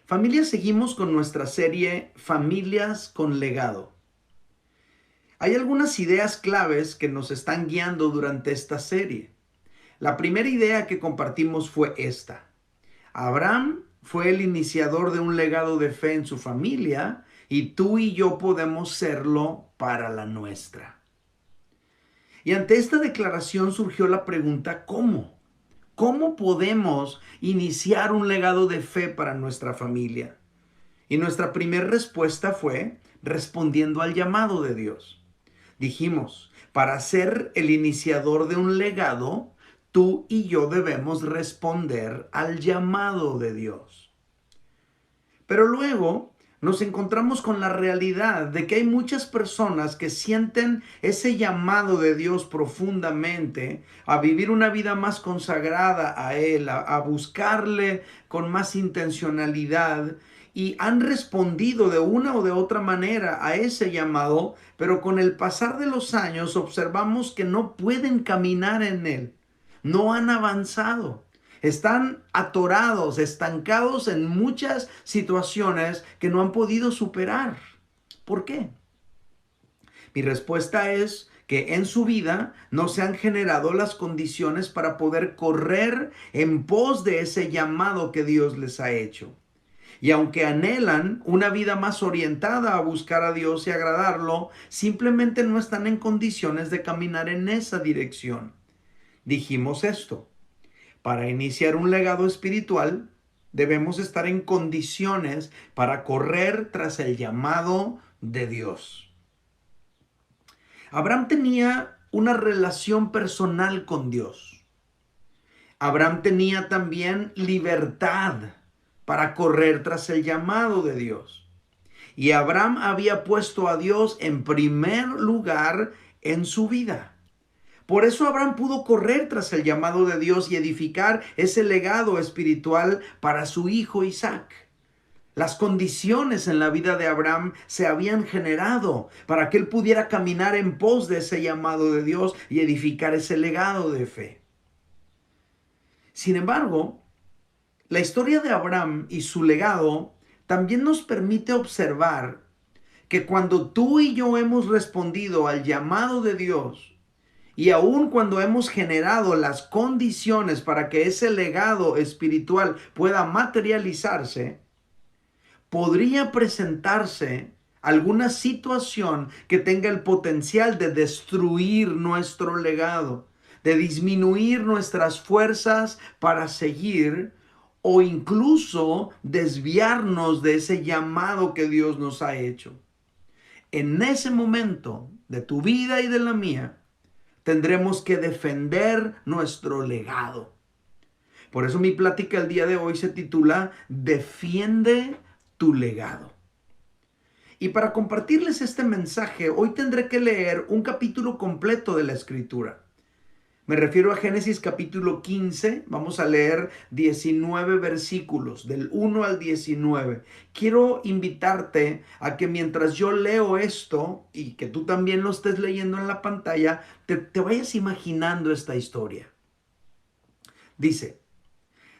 Familia, seguimos con nuestra serie Familias con Legado. Hay algunas ideas claves que nos están guiando durante esta serie. La primera idea que compartimos fue esta. Abraham fue el iniciador de un legado de fe en su familia y tú y yo podemos serlo para la nuestra. Y ante esta declaración surgió la pregunta, ¿cómo? ¿Cómo podemos iniciar un legado de fe para nuestra familia? Y nuestra primera respuesta fue respondiendo al llamado de Dios. Dijimos, para ser el iniciador de un legado, tú y yo debemos responder al llamado de Dios. Pero luego nos encontramos con la realidad de que hay muchas personas que sienten ese llamado de Dios profundamente a vivir una vida más consagrada a Él, a buscarle con más intencionalidad y han respondido de una o de otra manera a ese llamado, pero con el pasar de los años observamos que no pueden caminar en Él, no han avanzado. Están atorados, estancados en muchas situaciones que no han podido superar. ¿Por qué? Mi respuesta es que en su vida no se han generado las condiciones para poder correr en pos de ese llamado que Dios les ha hecho. Y aunque anhelan una vida más orientada a buscar a Dios y agradarlo, simplemente no están en condiciones de caminar en esa dirección. Dijimos esto. Para iniciar un legado espiritual, debemos estar en condiciones para correr tras el llamado de Dios. Abraham tenía una relación personal con Dios. Abraham tenía también libertad para correr tras el llamado de Dios. Y Abraham había puesto a Dios en primer lugar en su vida. Por eso Abraham pudo correr tras el llamado de Dios y edificar ese legado espiritual para su hijo Isaac. Las condiciones en la vida de Abraham se habían generado para que él pudiera caminar en pos de ese llamado de Dios y edificar ese legado de fe. Sin embargo, la historia de Abraham y su legado también nos permite observar que cuando tú y yo hemos respondido al llamado de Dios, y aun cuando hemos generado las condiciones para que ese legado espiritual pueda materializarse, podría presentarse alguna situación que tenga el potencial de destruir nuestro legado, de disminuir nuestras fuerzas para seguir o incluso desviarnos de ese llamado que Dios nos ha hecho. En ese momento de tu vida y de la mía, tendremos que defender nuestro legado. Por eso mi plática el día de hoy se titula Defiende tu legado. Y para compartirles este mensaje, hoy tendré que leer un capítulo completo de la Escritura. Me refiero a Génesis capítulo 15, vamos a leer 19 versículos, del 1 al 19. Quiero invitarte a que mientras yo leo esto y que tú también lo estés leyendo en la pantalla, te vayas imaginando esta historia. Dice,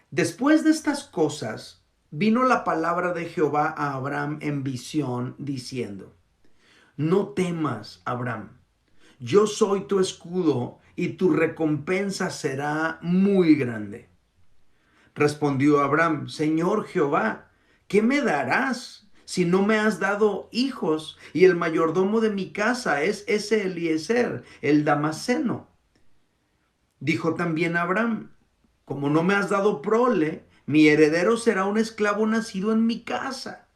después de estas cosas, vino la palabra de Jehová a Abraham en visión, diciendo, no temas, Abraham, yo soy tu escudo y tu recompensa será muy grande. Respondió Abraham, Señor Jehová, ¿qué me darás si no me has dado hijos? Y el mayordomo de mi casa es ese Eliezer, el Damaseno. Dijo también Abraham, como no me has dado prole, mi heredero será un esclavo nacido en mi casa.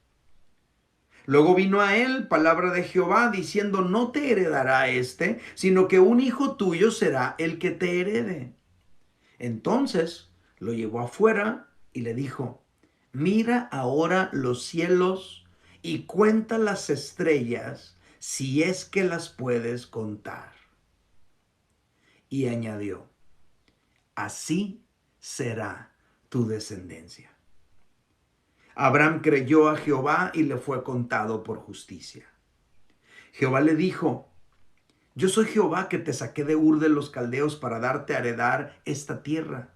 Luego vino a él palabra de Jehová diciendo, no te heredará este, sino que un hijo tuyo será el que te herede. Entonces lo llevó afuera y le dijo, mira ahora los cielos y cuenta las estrellas si es que las puedes contar. Y añadió, así será tu descendencia. Abraham creyó a Jehová y le fue contado por justicia. Jehová le dijo, yo soy Jehová que te saqué de Ur de los Caldeos para darte a heredar esta tierra.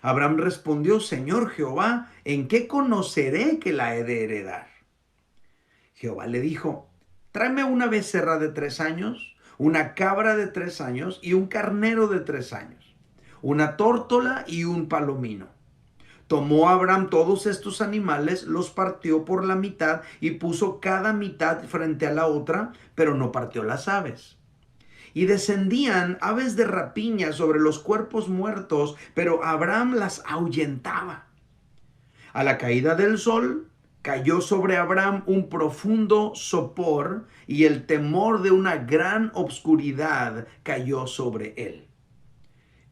Abraham respondió: Señor Jehová, ¿en qué conoceré que la he de heredar? Jehová le dijo: tráeme una becerra de 3 años, una cabra de 3 años y un carnero de 3 años, una tórtola y un palomino. Tomó Abraham todos estos animales, los partió por la mitad y puso cada mitad frente a la otra, pero no partió las aves. Y descendían aves de rapiña sobre los cuerpos muertos, pero Abraham las ahuyentaba. A la caída del sol, cayó sobre Abraham un profundo sopor, y el temor de una gran obscuridad cayó sobre él.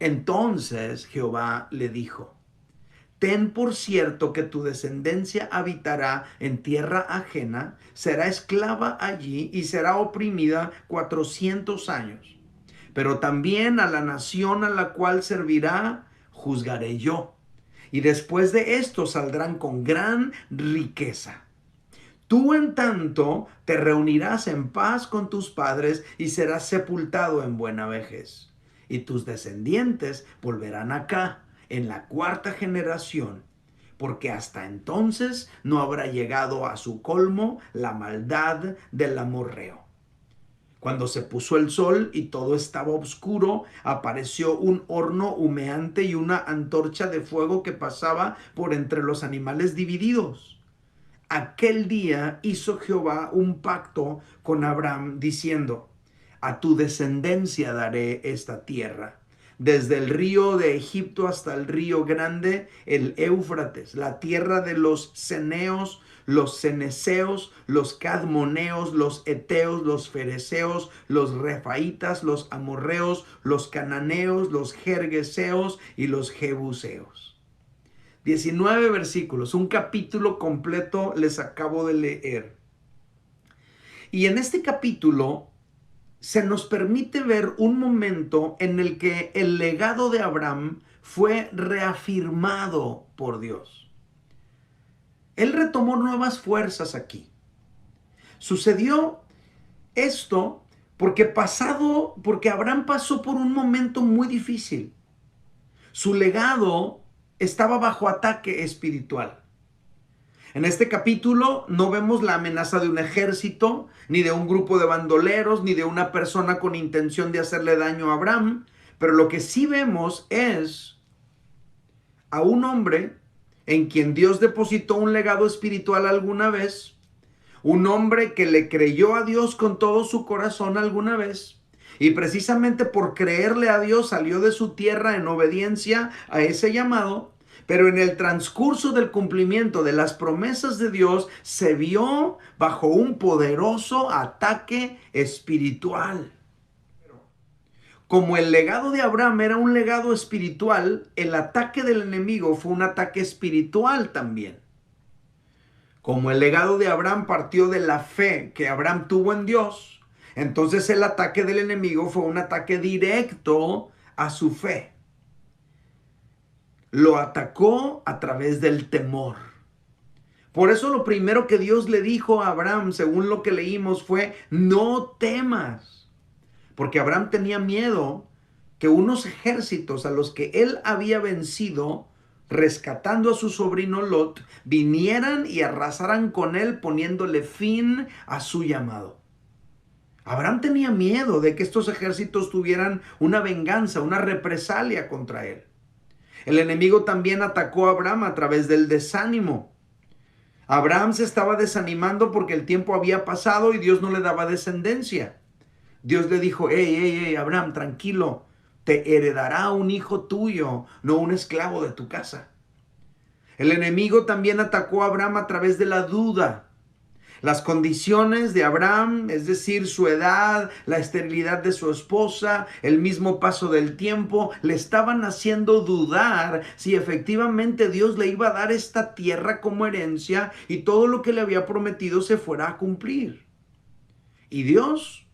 Entonces Jehová le dijo: ten por cierto que tu descendencia habitará en tierra ajena, será esclava allí y será oprimida 400 años. Pero también a la nación a la cual servirá, juzgaré yo. Y después de esto saldrán con gran riqueza. Tú en tanto te reunirás en paz con tus padres y serás sepultado en buena vejez. Y tus descendientes volverán acá en la 4ª generación, porque hasta entonces no habrá llegado a su colmo la maldad del amorreo. Cuando se puso el sol y todo estaba oscuro, apareció un horno humeante y una antorcha de fuego que pasaba por entre los animales divididos. Aquel día hizo Jehová un pacto con Abraham, diciendo: a tu descendencia daré esta tierra, desde el río de Egipto hasta el río grande, el Éufrates, la tierra de los ceneos, los ceneseos, los cadmoneos, los eteos, los fereceos, los refaitas, los amorreos, los cananeos, los gergeseos y los jebuseos. 19 versículos, un capítulo completo les acabo de leer. Y en este capítulo se nos permite ver un momento en el que el legado de Abraham fue reafirmado por Dios. Él retomó nuevas fuerzas aquí. Sucedió esto porque Abraham pasó por un momento muy difícil. Su legado estaba bajo ataque espiritual. En este capítulo no vemos la amenaza de un ejército, ni de un grupo de bandoleros, ni de una persona con intención de hacerle daño a Abraham, pero lo que sí vemos es a un hombre en quien Dios depositó un legado espiritual alguna vez, un hombre que le creyó a Dios con todo su corazón alguna vez, y precisamente por creerle a Dios salió de su tierra en obediencia a ese llamado. Pero en el transcurso del cumplimiento de las promesas de Dios se vio bajo un poderoso ataque espiritual. Como el legado de Abraham era un legado espiritual, el ataque del enemigo fue un ataque espiritual también. Como el legado de Abraham partió de la fe que Abraham tuvo en Dios, entonces el ataque del enemigo fue un ataque directo a su fe. Lo atacó a través del temor. Por eso lo primero que Dios le dijo a Abraham, según lo que leímos, fue: no temas. Porque Abraham tenía miedo que unos ejércitos a los que él había vencido, rescatando a su sobrino Lot, vinieran y arrasaran con él, poniéndole fin a su llamado. Abraham tenía miedo de que estos ejércitos tuvieran una venganza, una represalia contra él. El enemigo también atacó a Abraham a través del desánimo. Abraham se estaba desanimando porque el tiempo había pasado y Dios no le daba descendencia. Dios le dijo: hey, Abraham, tranquilo, te heredará un hijo tuyo, no un esclavo de tu casa. El enemigo también atacó a Abraham a través de la duda. Las condiciones de Abraham, es decir, su edad, la esterilidad de su esposa, el mismo paso del tiempo, le estaban haciendo dudar si efectivamente Dios le iba a dar esta tierra como herencia y todo lo que le había prometido se fuera a cumplir. Y Dios,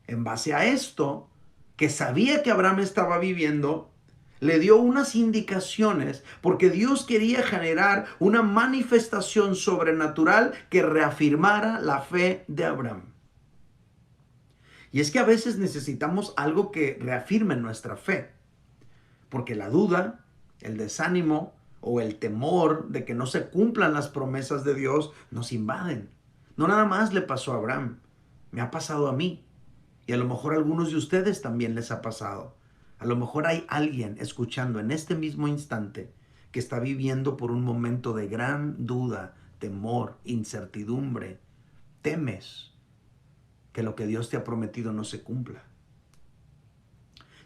en base a esto, que sabía que Abraham estaba viviendo, le dio unas indicaciones, porque Dios quería generar una manifestación sobrenatural que reafirmara la fe de Abraham. Y es que a veces necesitamos algo que reafirme nuestra fe, porque la duda, El desánimo o el temor de que no se cumplan las promesas de Dios nos invaden. No nada más le pasó a Abraham, me ha pasado a mí. Y a lo mejor a algunos de ustedes también les ha pasado. A lo mejor hay alguien escuchando en este mismo instante que está viviendo por un momento de gran duda, temor, incertidumbre. Temes que lo que Dios te ha prometido no se cumpla.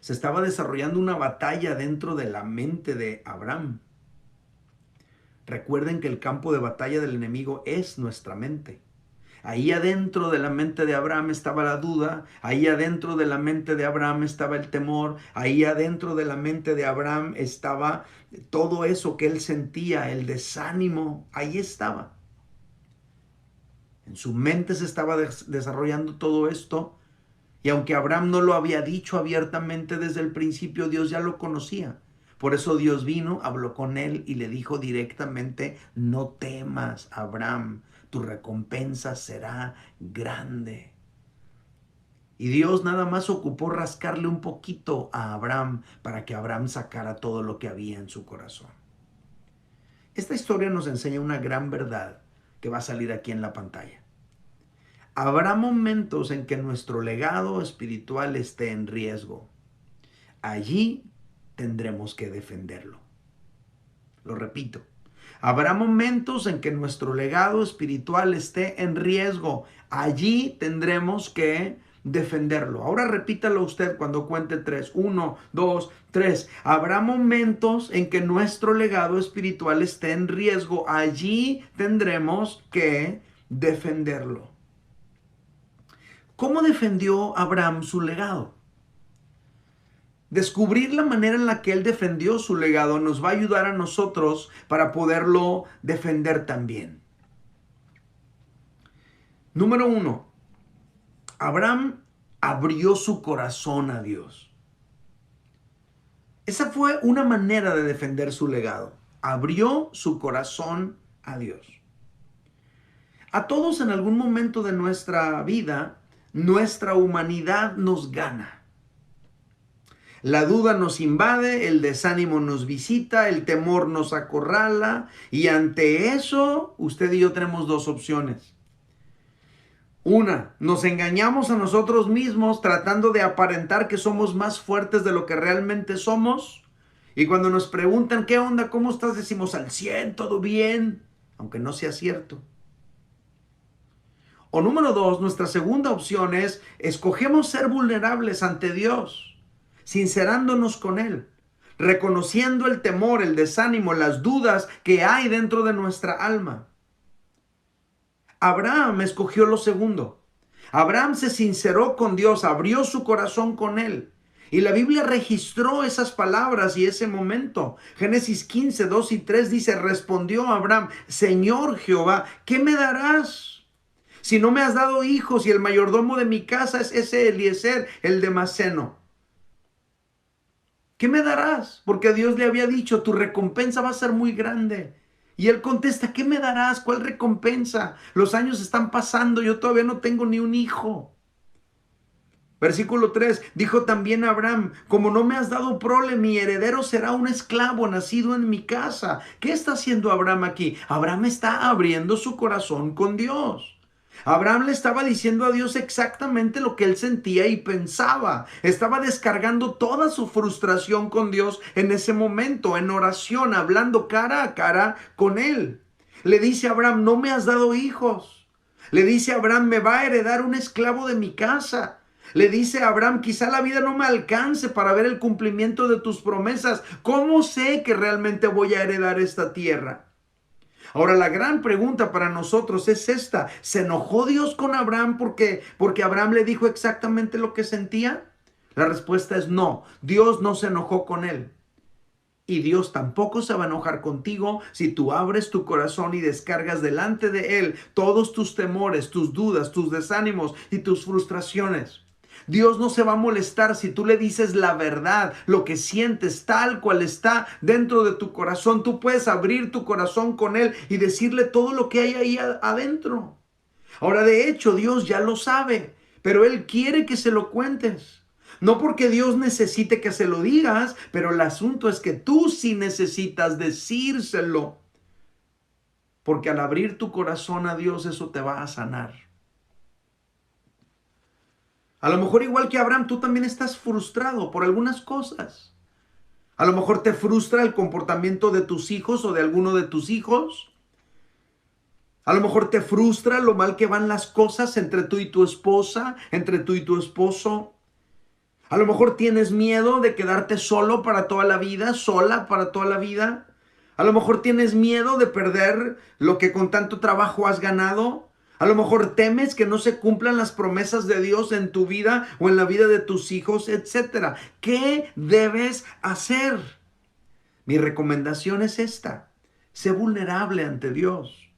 Se estaba desarrollando una batalla dentro de la mente de Abraham. Recuerden que el campo de batalla del enemigo es nuestra mente. Ahí adentro de la mente de Abraham estaba la duda, ahí adentro de la mente de Abraham estaba el temor, ahí adentro de la mente de Abraham estaba todo eso que él sentía, el desánimo, ahí estaba. En su mente se estaba desarrollando todo esto, y aunque Abraham no lo había dicho abiertamente desde el principio, Dios ya lo conocía. Por eso Dios vino, habló con él y le dijo directamente: no temas, Abraham, tu recompensa será grande. Y Dios nada más ocupó rascarle un poquito a Abraham para que Abraham sacara todo lo que había en su corazón. Esta historia nos enseña una gran verdad que va a salir aquí en la pantalla. Habrá momentos en que nuestro legado espiritual esté en riesgo. Allí tendremos que defenderlo. Lo repito. Habrá momentos en que nuestro legado espiritual esté en riesgo. Allí tendremos que defenderlo. Ahora repítalo usted cuando cuente 3. 1, 2, 3. Habrá momentos en que nuestro legado espiritual esté en riesgo. Allí tendremos que defenderlo. ¿Cómo defendió Abraham su legado? Descubrir la manera en la que él defendió su legado nos va a ayudar a nosotros para poderlo defender también. Número 1. Abraham abrió su corazón a Dios. Esa fue una manera de defender su legado. Abrió su corazón a Dios. A todos en algún momento de nuestra vida, nuestra humanidad nos gana. La duda nos invade, el desánimo nos visita, el temor nos acorrala, y ante eso usted y yo tenemos dos opciones. Una, nos engañamos a nosotros mismos tratando de aparentar que somos más fuertes de lo que realmente somos, y cuando nos preguntan ¿qué onda? ¿Cómo estás? Decimos al 100, todo bien, aunque no sea cierto. O número 2, nuestra segunda opción es escogemos ser vulnerables ante Dios, sincerándonos con Él, reconociendo el temor, el desánimo, las dudas que hay dentro de nuestra alma. Abraham escogió lo segundo. Abraham se sinceró con Dios, abrió su corazón con Él. Y la Biblia registró esas palabras y ese momento. Génesis 15, 2 y 3 dice: respondió Abraham: Señor Jehová, ¿qué me darás? Si no me has dado hijos y el mayordomo de mi casa es ese Eliezer, el Damaseno. ¿Qué me darás? Porque Dios le había dicho: tu recompensa va a ser muy grande. Y él contesta: ¿qué me darás? ¿Cuál recompensa? Los años están pasando, yo todavía no tengo ni un hijo. Versículo 3, dijo también Abraham: como no me has dado prole, mi heredero será un esclavo nacido en mi casa. ¿Qué está haciendo Abraham aquí? Abraham está abriendo su corazón con Dios. Abraham le estaba diciendo a Dios exactamente lo que él sentía y pensaba. Estaba descargando toda su frustración con Dios en ese momento, en oración, hablando cara a cara con él. Le dice a Abraham: no me has dado hijos. Le dice a Abraham: me va a heredar un esclavo de mi casa. Le dice a Abraham: quizá la vida no me alcance para ver el cumplimiento de tus promesas. ¿Cómo sé que realmente voy a heredar esta tierra? Ahora, la gran pregunta para nosotros es esta: ¿se enojó Dios con Abraham porque Abraham le dijo exactamente lo que sentía? La respuesta es no. Dios no se enojó con él. Y Dios tampoco se va a enojar contigo si tú abres tu corazón y descargas delante de Él todos tus temores, tus dudas, tus desánimos y tus frustraciones. Dios no se va a molestar si tú le dices la verdad, lo que sientes tal cual está dentro de tu corazón. Tú puedes abrir tu corazón con Él y decirle todo lo que hay ahí adentro. Ahora, de hecho, Dios ya lo sabe, pero Él quiere que se lo cuentes. No porque Dios necesite que se lo digas, pero el asunto es que tú sí necesitas decírselo. Porque al abrir tu corazón a Dios, eso te va a sanar. A lo mejor igual que Abraham, tú también estás frustrado por algunas cosas. A lo mejor te frustra el comportamiento de tus hijos o de alguno de tus hijos. A lo mejor te frustra lo mal que van las cosas entre tú y tu esposa, entre tú y tu esposo. A lo mejor tienes miedo de quedarte solo para toda la vida, sola para toda la vida. A lo mejor tienes miedo de perder lo que con tanto trabajo has ganado. A lo mejor temes que no se cumplan las promesas de Dios en tu vida o en la vida de tus hijos, etcétera. ¿Qué debes hacer? Mi recomendación es esta: sé vulnerable ante Dios.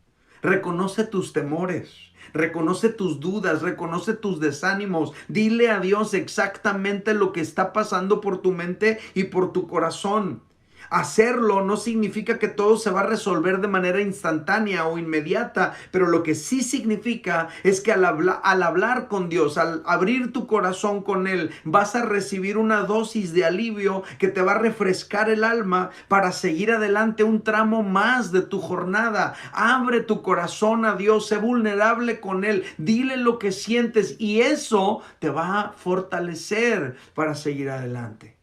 Reconoce tus temores, reconoce tus dudas, reconoce tus desánimos. Dile a Dios exactamente lo que está pasando por tu mente y por tu corazón. Hacerlo no significa que todo se va a resolver de manera instantánea o inmediata, pero lo que sí significa es que al hablar con Dios, al abrir tu corazón con Él, vas a recibir una dosis de alivio que te va a refrescar el alma para seguir adelante un tramo más de tu jornada. Abre tu corazón a Dios, sé vulnerable con Él, dile lo que sientes y eso te va a fortalecer para seguir adelante.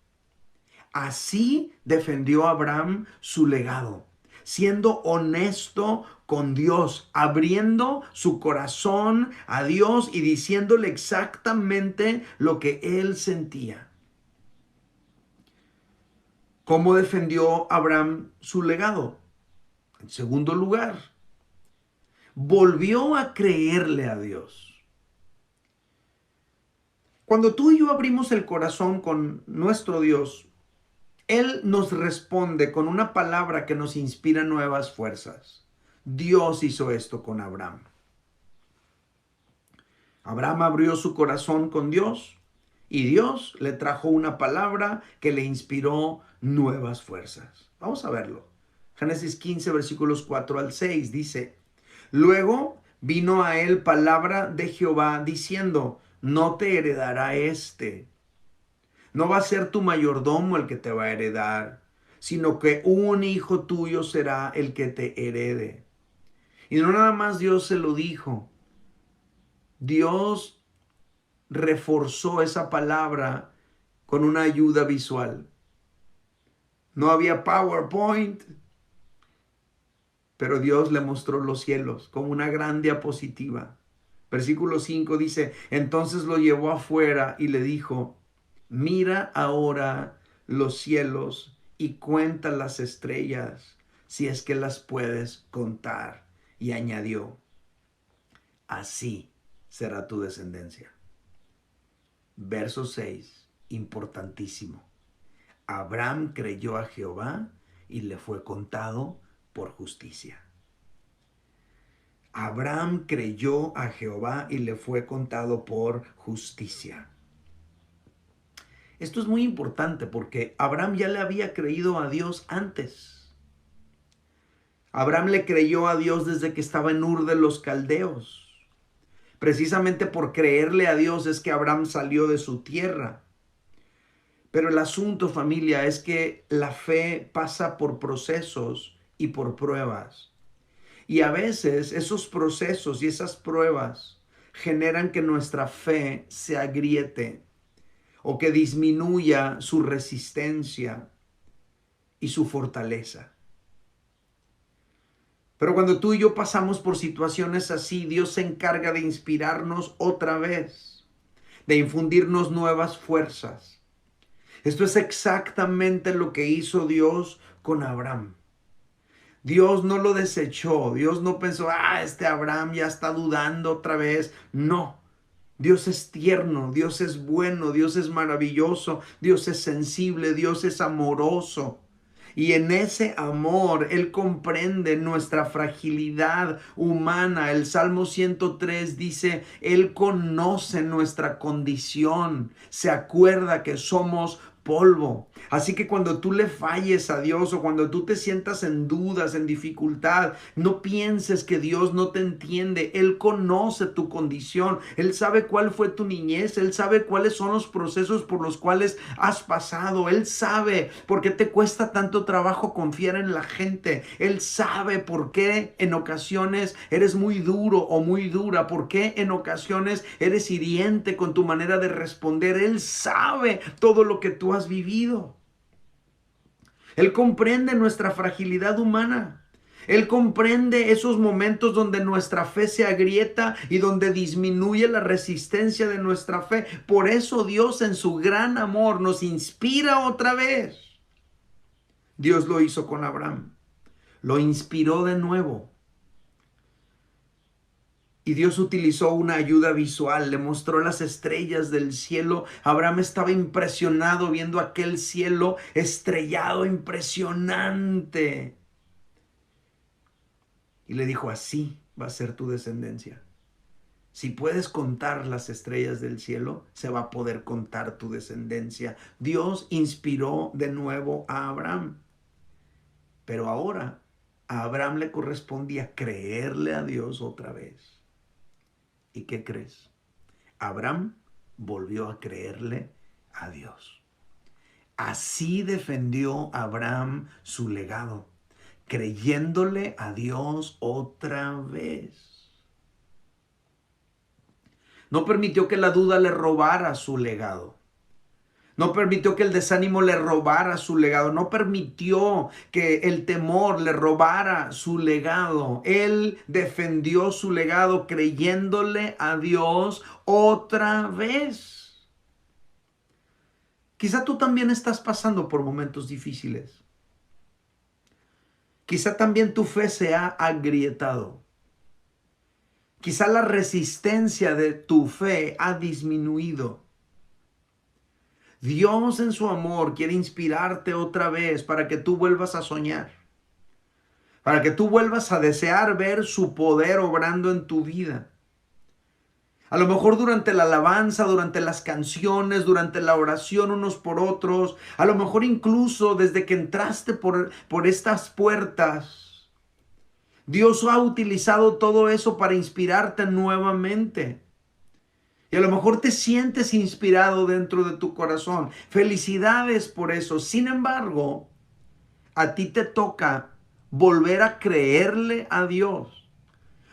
Así defendió Abraham su legado, siendo honesto con Dios, abriendo su corazón a Dios y diciéndole exactamente lo que él sentía. ¿Cómo defendió Abraham su legado? En segundo lugar, volvió a creerle a Dios. Cuando tú y yo abrimos el corazón con nuestro Dios, Él nos responde con una palabra que nos inspira nuevas fuerzas. Dios hizo esto con Abraham. Abraham abrió su corazón con Dios y Dios le trajo una palabra que le inspiró nuevas fuerzas. Vamos a verlo. Génesis 15, versículos 4 al 6 dice: Luego vino a él palabra de Jehová diciendo: No te heredará no va a ser tu mayordomo el que te va a heredar, sino que un hijo tuyo será el que te herede. Y no nada más Dios se lo dijo. Dios reforzó esa palabra con una ayuda visual. No había PowerPoint, pero Dios le mostró los cielos como una gran diapositiva. Versículo 5 dice: Entonces lo llevó afuera y le dijo: Mira ahora los cielos y cuenta las estrellas, si es que las puedes contar. Y añadió: Así será tu descendencia. Verso 6, importantísimo. Abraham creyó a Jehová y le fue contado por justicia. Abraham creyó a Jehová y le fue contado por justicia. Esto es muy importante porque Abraham ya le había creído a Dios antes. Abraham le creyó a Dios desde que estaba en Ur de los Caldeos. Precisamente por creerle a Dios es que Abraham salió de su tierra. Pero el asunto, familia, es que la fe pasa por procesos y por pruebas. Y a veces esos procesos y esas pruebas generan que nuestra fe se agriete o que disminuya su resistencia y su fortaleza. Pero cuando tú y yo pasamos por situaciones así, Dios se encarga de inspirarnos otra vez, de infundirnos nuevas fuerzas. Esto es exactamente lo que hizo Dios con Abraham. Dios no lo desechó, Dios no pensó: este Abraham ya está dudando otra vez. No. Dios es tierno, Dios es bueno, Dios es maravilloso, Dios es sensible, Dios es amoroso. Y en ese amor Él comprende nuestra fragilidad humana. El Salmo 103 dice: Él conoce nuestra condición, se acuerda que somos polvo. Así que cuando tú le falles a Dios o cuando tú te sientas en dudas, en dificultad, no pienses que Dios no te entiende. Él conoce tu condición. Él sabe cuál fue tu niñez. Él sabe cuáles son los procesos por los cuales has pasado. Él sabe por qué te cuesta tanto trabajo confiar en la gente. Él sabe por qué en ocasiones eres muy duro o muy dura. Por qué en ocasiones eres hiriente con tu manera de responder. Él sabe todo lo que tú has vivido. Él comprende nuestra fragilidad humana. Él comprende esos momentos donde nuestra fe se agrieta y donde disminuye la resistencia de nuestra fe. Por eso Dios en su gran amor nos inspira otra vez. Dios lo hizo con Abraham. Lo inspiró de nuevo. Y Dios utilizó una ayuda visual, le mostró las estrellas del cielo. Abraham estaba impresionado viendo aquel cielo estrellado, impresionante. Y le dijo, así va a ser tu descendencia. Si puedes contar las estrellas del cielo, se va a poder contar tu descendencia. Dios inspiró de nuevo a Abraham. Pero ahora a Abraham le correspondía creerle a Dios otra vez. ¿Y qué crees? Abraham volvió a creerle a Dios. Así defendió Abraham su legado, creyéndole a Dios otra vez. No permitió que la duda le robara su legado. No permitió que el desánimo le robara su legado. No permitió que el temor le robara su legado. Él defendió su legado creyéndole a Dios otra vez. Quizá tú también estás pasando por momentos difíciles. Quizá también tu fe se ha agrietado. Quizá la resistencia de tu fe ha disminuido. Dios en su amor quiere inspirarte otra vez para que tú vuelvas a soñar, para que tú vuelvas a desear ver su poder obrando en tu vida. A lo mejor durante la alabanza, durante las canciones, durante la oración unos por otros, a lo mejor incluso desde que entraste por estas puertas, Dios ha utilizado todo eso para inspirarte nuevamente. Y a lo mejor te sientes inspirado dentro de tu corazón. Felicidades por eso. Sin embargo, a ti te toca volver a creerle a Dios.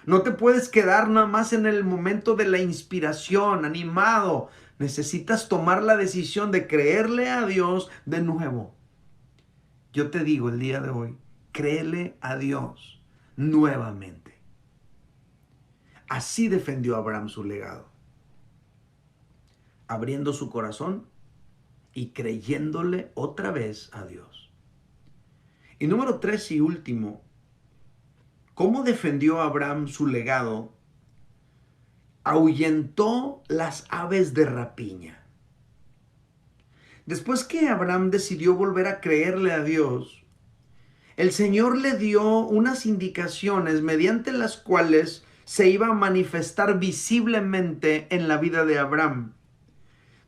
No te puedes quedar nada más en el momento de la inspiración, animado. Necesitas tomar la decisión de creerle a Dios de nuevo. Yo te digo el día de hoy, créele a Dios nuevamente. Así defendió Abraham su legado, abriendo su corazón y creyéndole otra vez a Dios. Y número 3 y último, ¿cómo defendió Abraham su legado? Ahuyentó las aves de rapiña. Después que Abraham decidió volver a creerle a Dios, el Señor le dio unas indicaciones mediante las cuales se iba a manifestar visiblemente en la vida de Abraham.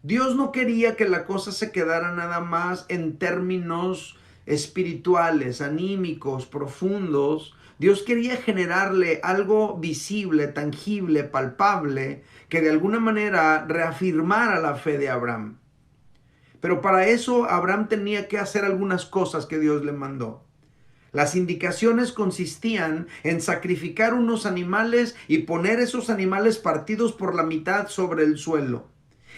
Dios no quería que la cosa se quedara nada más en términos espirituales, anímicos, profundos. Dios quería generarle algo visible, tangible, palpable, que de alguna manera reafirmara la fe de Abraham. Pero para eso Abraham tenía que hacer algunas cosas que Dios le mandó. Las indicaciones consistían en sacrificar unos animales y poner esos animales partidos por la mitad sobre el suelo.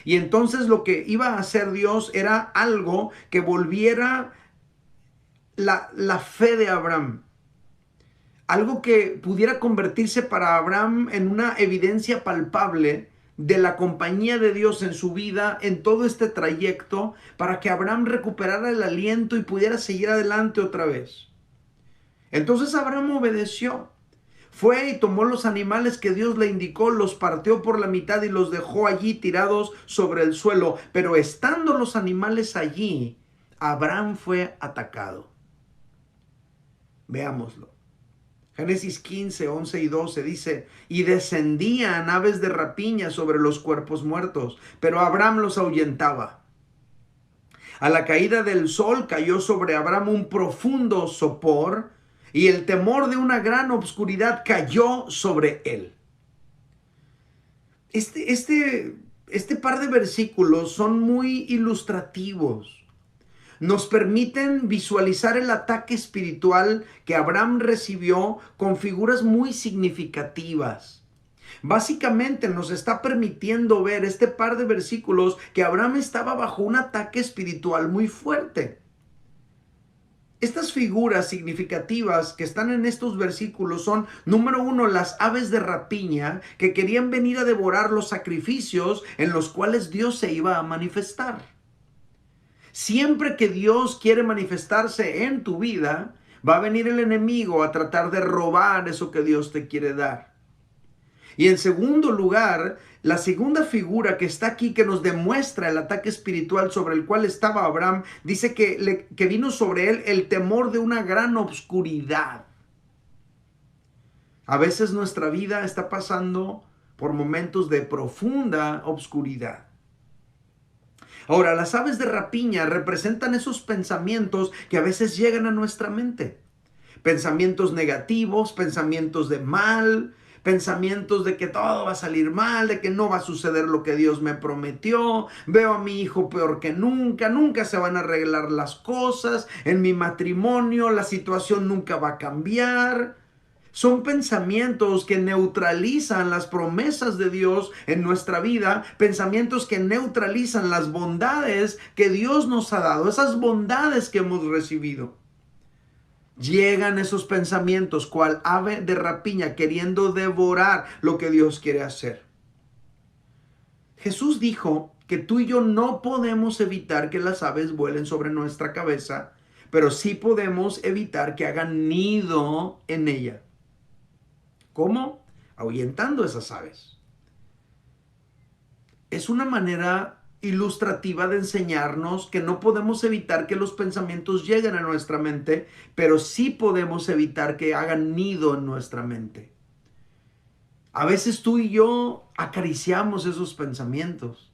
Y entonces lo que iba a hacer Dios era algo que volviera la fe de Abraham. Algo que pudiera convertirse para Abraham en una evidencia palpable de la compañía de Dios en su vida, en todo este trayecto, para que Abraham recuperara el aliento y pudiera seguir adelante otra vez. Entonces Abraham obedeció. Fue y tomó los animales que Dios le indicó, los partió por la mitad y los dejó allí tirados sobre el suelo. Pero estando los animales allí, Abraham fue atacado. Veámoslo. Génesis 15, 11 y 12 dice, y descendían aves de rapiña sobre los cuerpos muertos, pero Abraham los ahuyentaba. A la caída del sol cayó sobre Abraham un profundo sopor y el temor de una gran obscuridad cayó sobre él. Este par de versículos son muy ilustrativos. Nos permiten visualizar el ataque espiritual que Abraham recibió con figuras muy significativas. Básicamente nos está permitiendo ver este par de versículos que Abraham estaba bajo un ataque espiritual muy fuerte. Estas figuras significativas que están en estos versículos son, número uno, las aves de rapiña que querían venir a devorar los sacrificios en los cuales Dios se iba a manifestar. Siempre que Dios quiere manifestarse en tu vida, va a venir el enemigo a tratar de robar eso que Dios te quiere dar. Y en segundo lugar, la segunda figura que está aquí, que nos demuestra el ataque espiritual sobre el cual estaba Abraham, dice que vino sobre él el temor de una gran obscuridad. A veces nuestra vida está pasando por momentos de profunda obscuridad. Ahora, las aves de rapiña representan esos pensamientos que a veces llegan a nuestra mente. Pensamientos negativos, pensamientos de mal, pensamientos de que todo va a salir mal, de que no va a suceder lo que Dios me prometió, veo a mi hijo peor que nunca, nunca se van a arreglar las cosas, en mi matrimonio la situación nunca va a cambiar. Son pensamientos que neutralizan las promesas de Dios en nuestra vida, pensamientos que neutralizan las bondades que Dios nos ha dado, esas bondades que hemos recibido. Llegan esos pensamientos cual ave de rapiña queriendo devorar lo que Dios quiere hacer. Jesús dijo que tú y yo no podemos evitar que las aves vuelen sobre nuestra cabeza, pero sí podemos evitar que hagan nido en ella. ¿Cómo? Ahuyentando esas aves. Es una manera ilustrativa de enseñarnos que no podemos evitar que los pensamientos lleguen a nuestra mente, pero sí podemos evitar que hagan nido en nuestra mente. A veces tú y yo acariciamos esos pensamientos.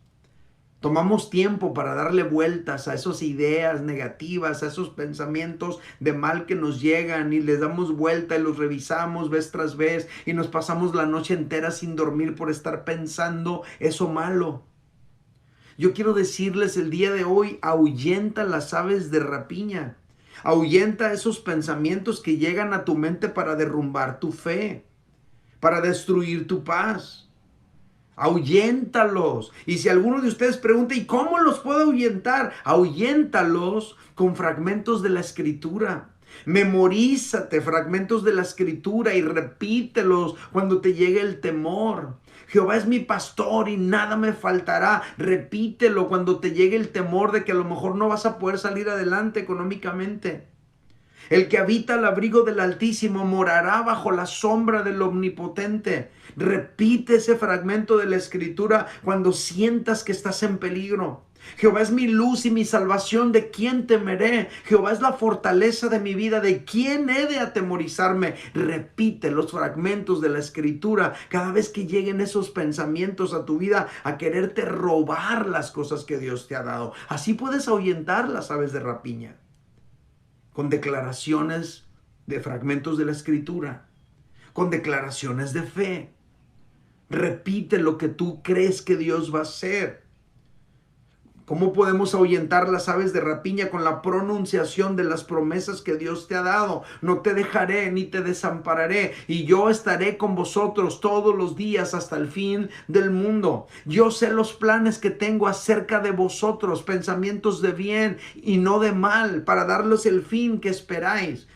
Tomamos tiempo para darle vueltas a esas ideas negativas, a esos pensamientos de mal que nos llegan y les damos vuelta y los revisamos vez tras vez y nos pasamos la noche entera sin dormir por estar pensando eso malo. Yo quiero decirles el día de hoy, ahuyenta las aves de rapiña. Ahuyenta esos pensamientos que llegan a tu mente para derrumbar tu fe, para destruir tu paz. Ahuyéntalos. Y si alguno de ustedes pregunta, ¿y cómo los puedo ahuyentar? Ahuyéntalos con fragmentos de la Escritura. Memorízate fragmentos de la Escritura y repítelos cuando te llegue el temor. Jehová es mi pastor y nada me faltará. Repítelo cuando te llegue el temor de que a lo mejor no vas a poder salir adelante económicamente. El que habita al abrigo del Altísimo morará bajo la sombra del Omnipotente. Repite ese fragmento de la Escritura cuando sientas que estás en peligro. Jehová es mi luz y mi salvación, ¿de quién temeré? Jehová es la fortaleza de mi vida, ¿de quién he de atemorizarme? Repite los fragmentos de la Escritura cada vez que lleguen esos pensamientos a tu vida a quererte robar las cosas que Dios te ha dado. Así puedes ahuyentar las aves de rapiña, con declaraciones de fragmentos de la Escritura, con declaraciones de fe. Repite lo que tú crees que Dios va a hacer. ¿Cómo podemos ahuyentar las aves de rapiña? Con la pronunciación de las promesas que Dios te ha dado. No te dejaré ni te desampararé, y yo estaré con vosotros todos los días hasta el fin del mundo. Yo sé los planes que tengo acerca de vosotros, pensamientos de bien y no de mal, para darles el fin que esperáis.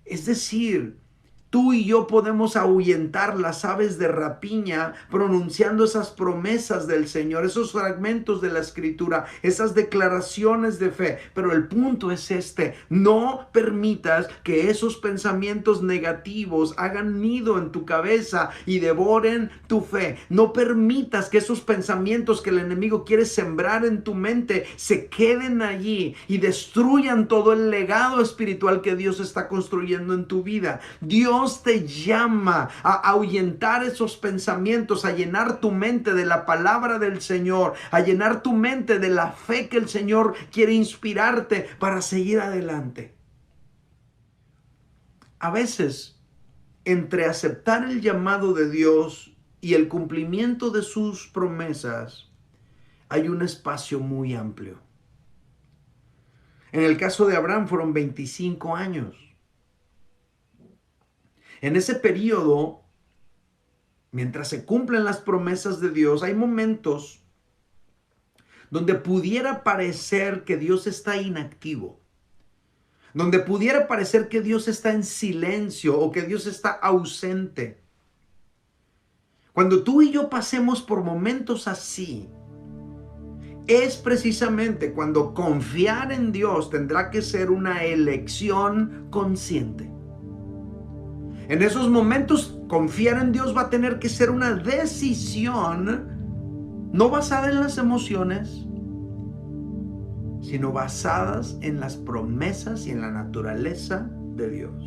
Es decir, tú y yo podemos ahuyentar las aves de rapiña pronunciando esas promesas del Señor, esos fragmentos de la Escritura, esas declaraciones de fe. Pero el punto es este: no permitas que esos pensamientos negativos hagan nido en tu cabeza y devoren tu fe. No permitas que esos pensamientos que el enemigo quiere sembrar en tu mente se queden allí y destruyan todo el legado espiritual que Dios está construyendo en tu vida. Dios Dios te llama a ahuyentar esos pensamientos, a llenar tu mente de la palabra del Señor, a llenar tu mente de la fe que el Señor quiere inspirarte para seguir adelante. A veces, entre aceptar el llamado de Dios y el cumplimiento de sus promesas, hay un espacio muy amplio. En el caso de Abraham fueron 25 años. En ese periodo, mientras se cumplen las promesas de Dios, hay momentos donde pudiera parecer que Dios está inactivo, donde pudiera parecer que Dios está en silencio o que Dios está ausente. Cuando tú y yo pasemos por momentos así, es precisamente cuando confiar en Dios tendrá que ser una elección consciente. En esos momentos, confiar en Dios va a tener que ser una decisión no basada en las emociones, sino basadas en las promesas y en la naturaleza de Dios.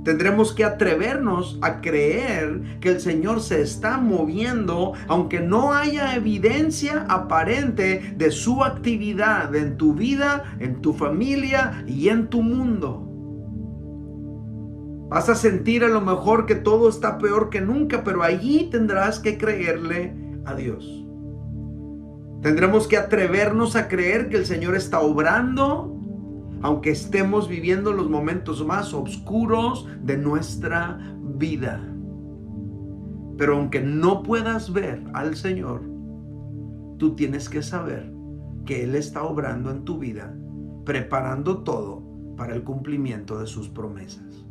Tendremos que atrevernos a creer que el Señor se está moviendo, aunque no haya evidencia aparente de su actividad en tu vida, en tu familia y en tu mundo. Vas a sentir a lo mejor que todo está peor que nunca, pero allí tendrás que creerle a Dios. Tendremos que atrevernos a creer que el Señor está obrando, aunque estemos viviendo los momentos más oscuros de nuestra vida. Pero aunque no puedas ver al Señor, tú tienes que saber que Él está obrando en tu vida, preparando todo para el cumplimiento de sus promesas.